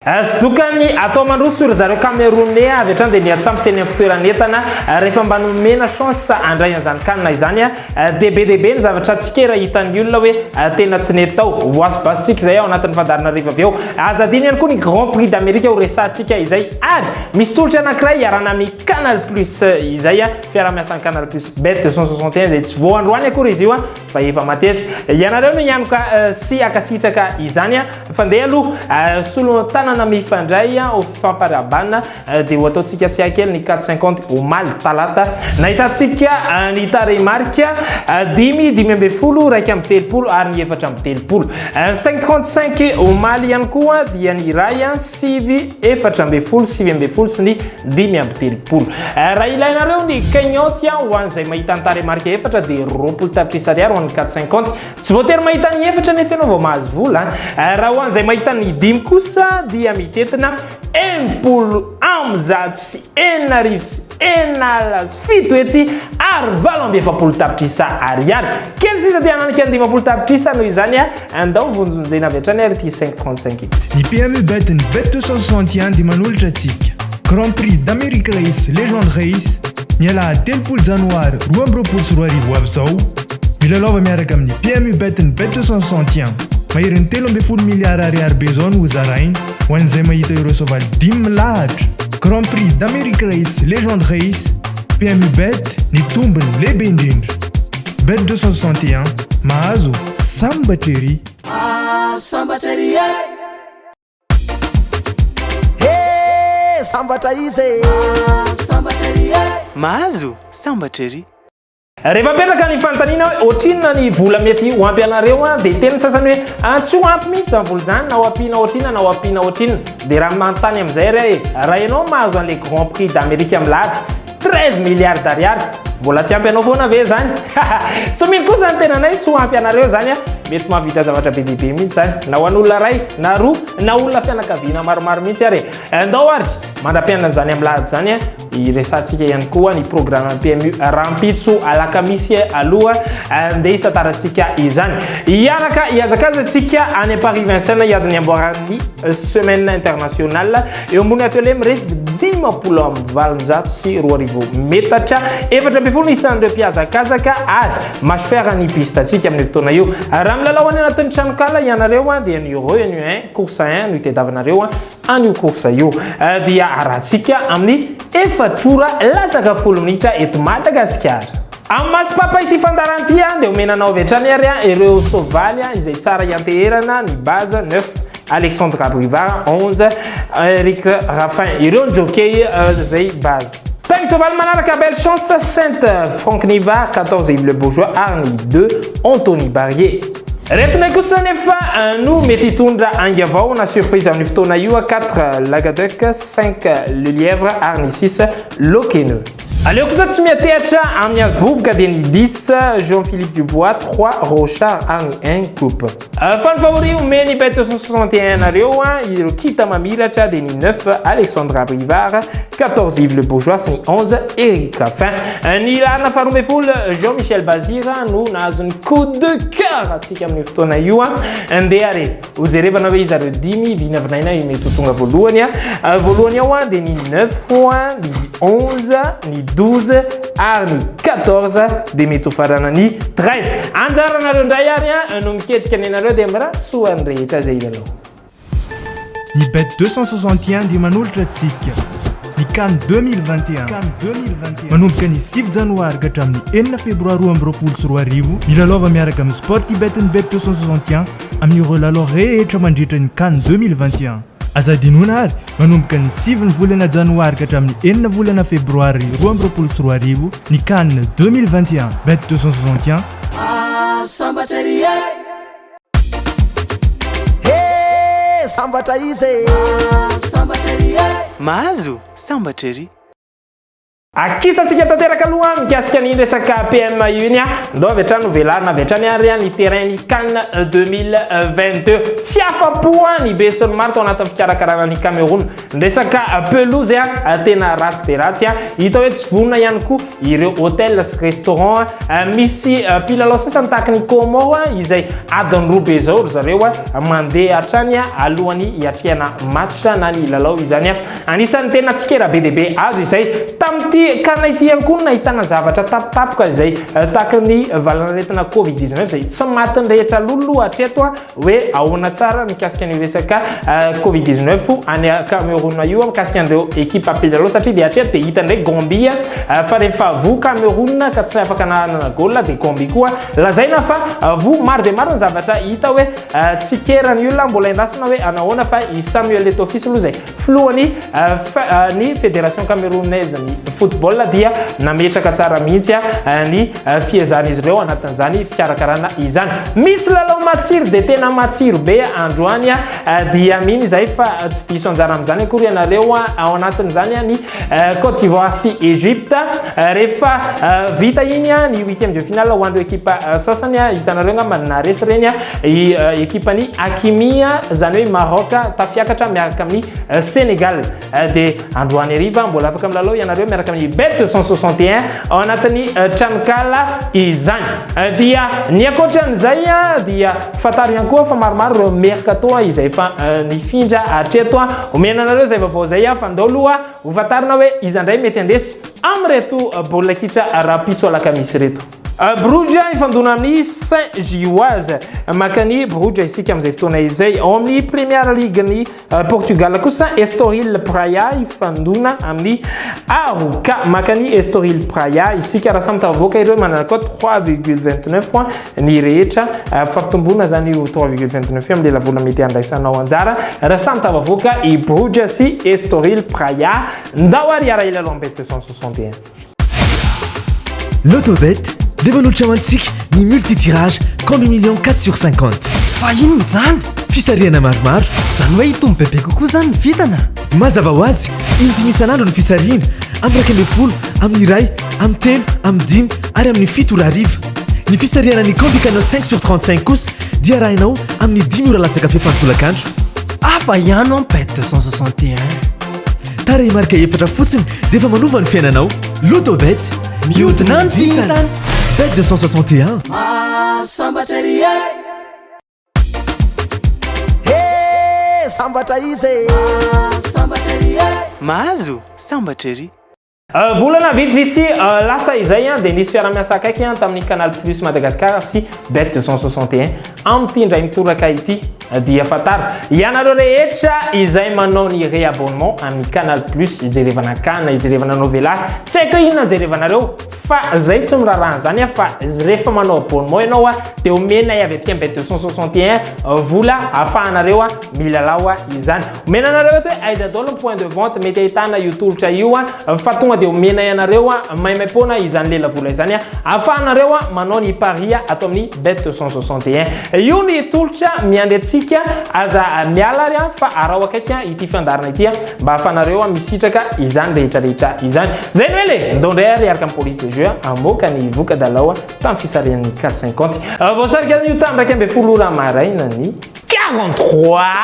Zdokany atao mandroso ry zareo Camerounais avy hatrany dia niatsampy teny amin'ny fitoeran'entana rehefa mba nomena chance andray an'izany kanina izany dia be ny zavatra tsikera hitan'ny olona hoe tena tsy nety tao voasibasitsika izay ao anatin'ny fandarina riva avy eo azadiny ihany koa ny Grand Prix d'Amérique ho resantsika izay ary misy tolotra anankiray iarana amin'ny Canal Plus izay fiara-miasan'ny Canal Plus Bet 261 izay tsy vao androany akory izy io fa efa matetika ianareo no hianoka sy akasitraka izany fandeha aloha solo tanana mifandray au famparabana dia ho ataontsika tsy hakely ny 450 omaly talata nahitantsika ny taremarika 10 raiky amby telopolo ary ny efatra amby telopolo 535 omaly ihany koa dia ny iray 7 sy ny 5 amby telopolo raha ilainareo ny cagnotte ho an'izay mahita ny taremarika efatra dia roapolo tapitrisa ariary ho an'ny 450 tsy voatery mahita ny efatra nefa ianao vao mahazo vola raha ho an'izay mahita ny 10 kosa dia mitetina empolo amzato sy enarivo sy enalas fito etsy ary valo amby efapolo tapitrisa ariary kely sisa dia ananika ny 10 tapitrisa noho izany andao vonjonjena avy hatrany ary ty 535 ny PMU Bet ny Bet 261 dia manolotra antsika Grand Prix d'Amérique Race Legend Race miala telopolo janoary 2024 avy zao milalova miaraka amin'ny PMU Bet ny Bet 261 mahery ny 13 miliara ariary be zao no hozarainy ho an'izay mahita ireo soavaly 10 milahatra Grand Prix d'Amérique Race Legend Race PMU Bet ny tombony lehibe indrindra Bet 261 mahazo sambatrery sambatrery sambatra izy sambatrery mahazo sambatrery rehefa petraka ny fantanina hoe ohatrinona ny vola mety ho ampy anareo dia tena sasany hoe tsy ho ampy mihitsy zany vola zany na ho ampiana ohatrinona na ho ampiana ohatrinona dia raha manontany amin'izay raha ianao mahazo an'ilay Grand Prix d'Amérique amin'ny lahatra 13 milliards d'ariary mbola tsy ampy anao foana ve zany tsy mino koa zany tena nay tsy ho ampy anareo zany mety mahavita zavatra be dia be mihitsy zany na ho an'olona ray na roa na olona fianakaviana maromaro mihitsy ary andao ary mandra-pianana zany amin'ny lahatra zany iresantsika ihany koa ny programme PMU rampitso alakamisy aloha andeha isataratsika izany iaraka iazakazatsika any Paris Vincennes iadiny amboaran'ny semaine internationale eo ambony atelier mirefy 17 sy 2 metatra 7 isan'ireo mpiazakazaka ary masofera ny pistatsika amin'ny fotoana io raha milalao any anatin'ny tranokala ianareo dia ny Reunion course 1 no itadiavanareo an'io course io dia arahantsika amin'ny efatrora lasaka 10 minitra eto Madagasikara amin'ny masopapa ity fandaranty dia omenanao avy hatrany ary ireo sovaly izay tsara ianteherana ny base 9 Alexandre Cabrivard 11 Eric Raffin ireo ny jockey zay base Thank sovaly manaraka belle chance Sainte Franck Nivard 14 Yves Le Bourgeois ary ny 2 Anthony Barrier retina kosa nefa no mety hitondra angy avao na surprise amin'ny fotoana io 4 Lagadec 5 Le Lièvre ary ny 6 Loqueneux aleo kosa tsy miatehatra amin'ny azoboboka dia ny 10 Jean-Philippe Dubois 3 Rochard ary ny 1 Coupe fa ny favori omeny Bet 261 nareo ireo kita mamiratra dia ny 9 Alexandre Cabrivard 14 Yves Le Bourgeois sy ny 11 Eric Raffin ny larina faharoa folo Jean-Michel Bazir no nahazo ny coup de cœur atsika amin'ny fotoana io andeha ary hojerevana hoe izy areo 10 vinavinaina io mety ho tonga voalohany ao dia ny 9 ny 11 ny 12 ary ny 14 dia mety ho farana ny 13 anjaranareo ndray ary no miketrika ny anareo dia mirasoa ny rehetra zay ilalao ny Bet 261 dia manolotra antsika ny CAN 2021 manomboka ny 7 janoary ka hatramin'ny 4 febroary 2024 milalova miaraka amin'ny Sportybet ny Bet 261 amin'ny ireo lalao rehetra mandritra ny CAN 2021 azadinona ary manomboka ny 7 volana janoary ka hatramin'ny 4 volana febroary 2024 ny CAN 2021 Bet 261 sambatrery sambatra izy sambatrery mahazo sambatrery Akisantsika tanteraka aloha mikasika ny resaka PM iny ndao avy hatrany velarina avy hatrany ary ny terrain CAN 2022 tsy afapo ny be sy ny maro tao anatin'ny fikarakarana ny Cameroun. Resaka pelouse tena ratsy de ratsy hita hoe tsy vonona ihany koa ireo hôtel sy restaurant misy mpilalao sasany tahaka ny Comore izay adiny roa be zao zareo mandeha hatrany alohany hiatrihana match na ny lalao izany anisany tena tsikera be dia be azo izay tamty kana ity ankono nahitana zavatra tapitapoka izay tahaka ny valanaretina Covid-19 izay tsy matiny rehetra lolo hatreto hoe ahoana tsara mikasika ny resaka Covid-19 fo any Cameroun io mikasika an'ireo ekipa mpilalao satria dia hatreto dia hita ndraiky Gambia fa rehefa vo Cameroun ka tsy afaka nanana goal dia Gambia koa lazaina fa vo maro dia maro ny zavatra hita hoe tsikerany olona mbola endasina hoe anahoana fa i Samuel Eto'o aloha izay filohany ny fédération camerounaise ny football dia nametraka tsara mihitsy ny fiezan'izy ireo anatin'izany fikarakarana izany. Misy lalao matsiro dia tena matsiro be androany dia miny izay fa tsy diso anjara amin'izany akory ianareo ao anatin'izany ny Côte d'Ivoire sy Egypte rehefa vita iny ny 8e de finale ho andreo ekipa sasany hitanareo ngamba naresy reny ekipany Hakimi zany hoe Maroc tafiakatra miaraka amin'ny Sénégal dia androany hariva mbola afaka milalao ianareo miaraka amin'ny Bet 261 ao anatin'ny tranokala izany dia ny akoatran'izay dia fataro ihany koa fa maromaro ireo mercato izay fa nifindra hatreto omena anareo zay vaovao zay fa ndao aloha ho fatarina hoe iza indray mety andesy amin'reto baolina kitra rapitso alakamisy reto. Bruges ifandona amin'ny Saint-Gilloise makany Bruges isika amin'izay fotoana izay ao amin'ny Premier League ny Portugal kosa Estoril Praia ifandona amin'ny Arouca makany Estoril Praia isika raha samy tavoaka ireo manana koa 3,29 ny rehetra fampitombona zany io 3,29 amin'ny lavola mety andraisanao anjara raha samy tavoaka i Bruges sy Estoril Praia ndao ariara ilalo Bet 261. L'autobet devanolotra mantsika ny multitirage combi million 4/50. Fa ino zany? Fisariana maromaro zany hoe hitombo bebe kokoa zany ny vitana. mazava ho azy indimy isan'andro ny fisariana amin'ny 20, amin'ny iray, amin'ny telo, amin'ny dimy ary amin'ny fito ora hariva. Ny fisariana ny combi canal 5/35 kosa dia arahinao amin'ny 10 ora latsaka fefantolakandro. Afa ihany en Bet 261. Tara marika efatra fotsiny dia efa manova ny fiainanao. L'autobet mihodina ny vitana. Bet 261. Sambateria. Hey, sambatra izy. Sambateria. Mahazo sambatra ery. Volana vitsivitsy lasa izay dia nisy fiara-miasa akaiky tamin'ny Canal Plus Madagascar sy Bet 261 amin'ny indray mitoraka ity dia fatara ianareo rehetra izay manao ny réabonnement amin'ny Canal Plus ijerevana kana ijerevana novelas tsy haiko inona jerevanareo fa zay tsy mirarahana zany fa rehefa manao abonnement ianao dia omena avy aty Bet 261 vola ahafahanareo milalao izany omena anareo hoe aidadolo point de vente mety ahitana io tolotra io fa tonga dia omena ianareo maimaipona izany lela vola izany ahafahanareo manao ny paria atao amin'ny Bet 261 io ny tolotra miandetsika aza miala ary fa arao akaiky ity fandarana ity mba ahafahanareo misitraka izany rehetrarehetra izany zay ny hoe le ndondray ary araka amin'ny police de jeu amoaka ny voka dalao tamin'ny fisarian'ny 450 voasarika io tandraka ambe folo ora maraina ny 43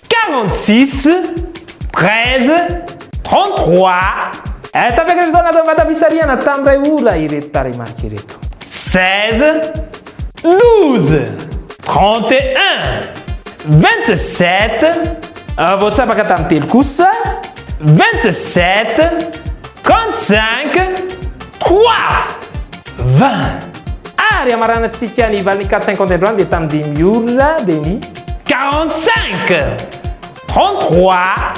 46 13 33 tafekatra tao anatin'ny vata fisariana tamin'iray ora ireto taray marika ireto 16 12 31 27 voatsapaka tamin'ny telo kosa 27 35 3 20 ary amaranantsika ny valin'ny 450 androany dia tamin'ny 10 ora dia ny 45 33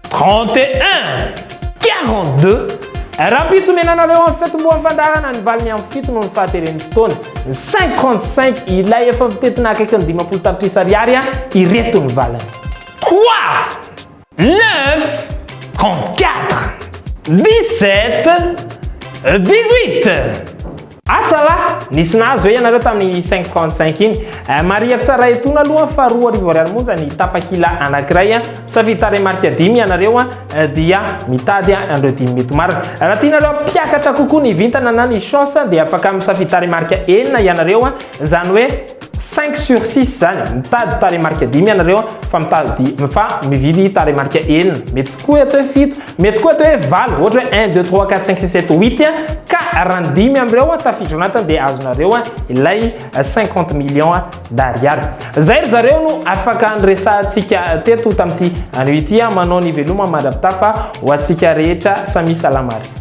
31 42 rapitso menanareo amin'ny fetomboan'ny fandarana ny valiny amin'ny fito no ny fahateren'ny fotoana ny 535 ilay efa mitetina akaiky ny 50 tapitrisa ariary ireto ny valiny 3 9 34 17 18 Asala nisy nazo ianareo tamin'ny 535 iny mariary tsara etona aloha fa 2 monja ny tapakila anankiray misafidy taremarika 10 ianareo dia mitady andreo 10 mety marina raha tianareo mpiakatra kokoa ny vintana na ny chance dia afaka misafidy taremarika 4 ianareo zany hoe 5 sur 6 zany mitady taremarika 10 ianareo fa mividy taremarika 4 mety koa atao hoe 7 mety koa atao hoe 20 ohatra hoe 1 2 3 4 5 6 7 8 ka raha 10 amreo tafiditra anatiny dia azonareo ilay 50 millions d'ariary zay ry zareo no afaka andresantsika teto tamin'ity anio ity manao ny veloma mandravitafa ho antsika rehetra samy salamary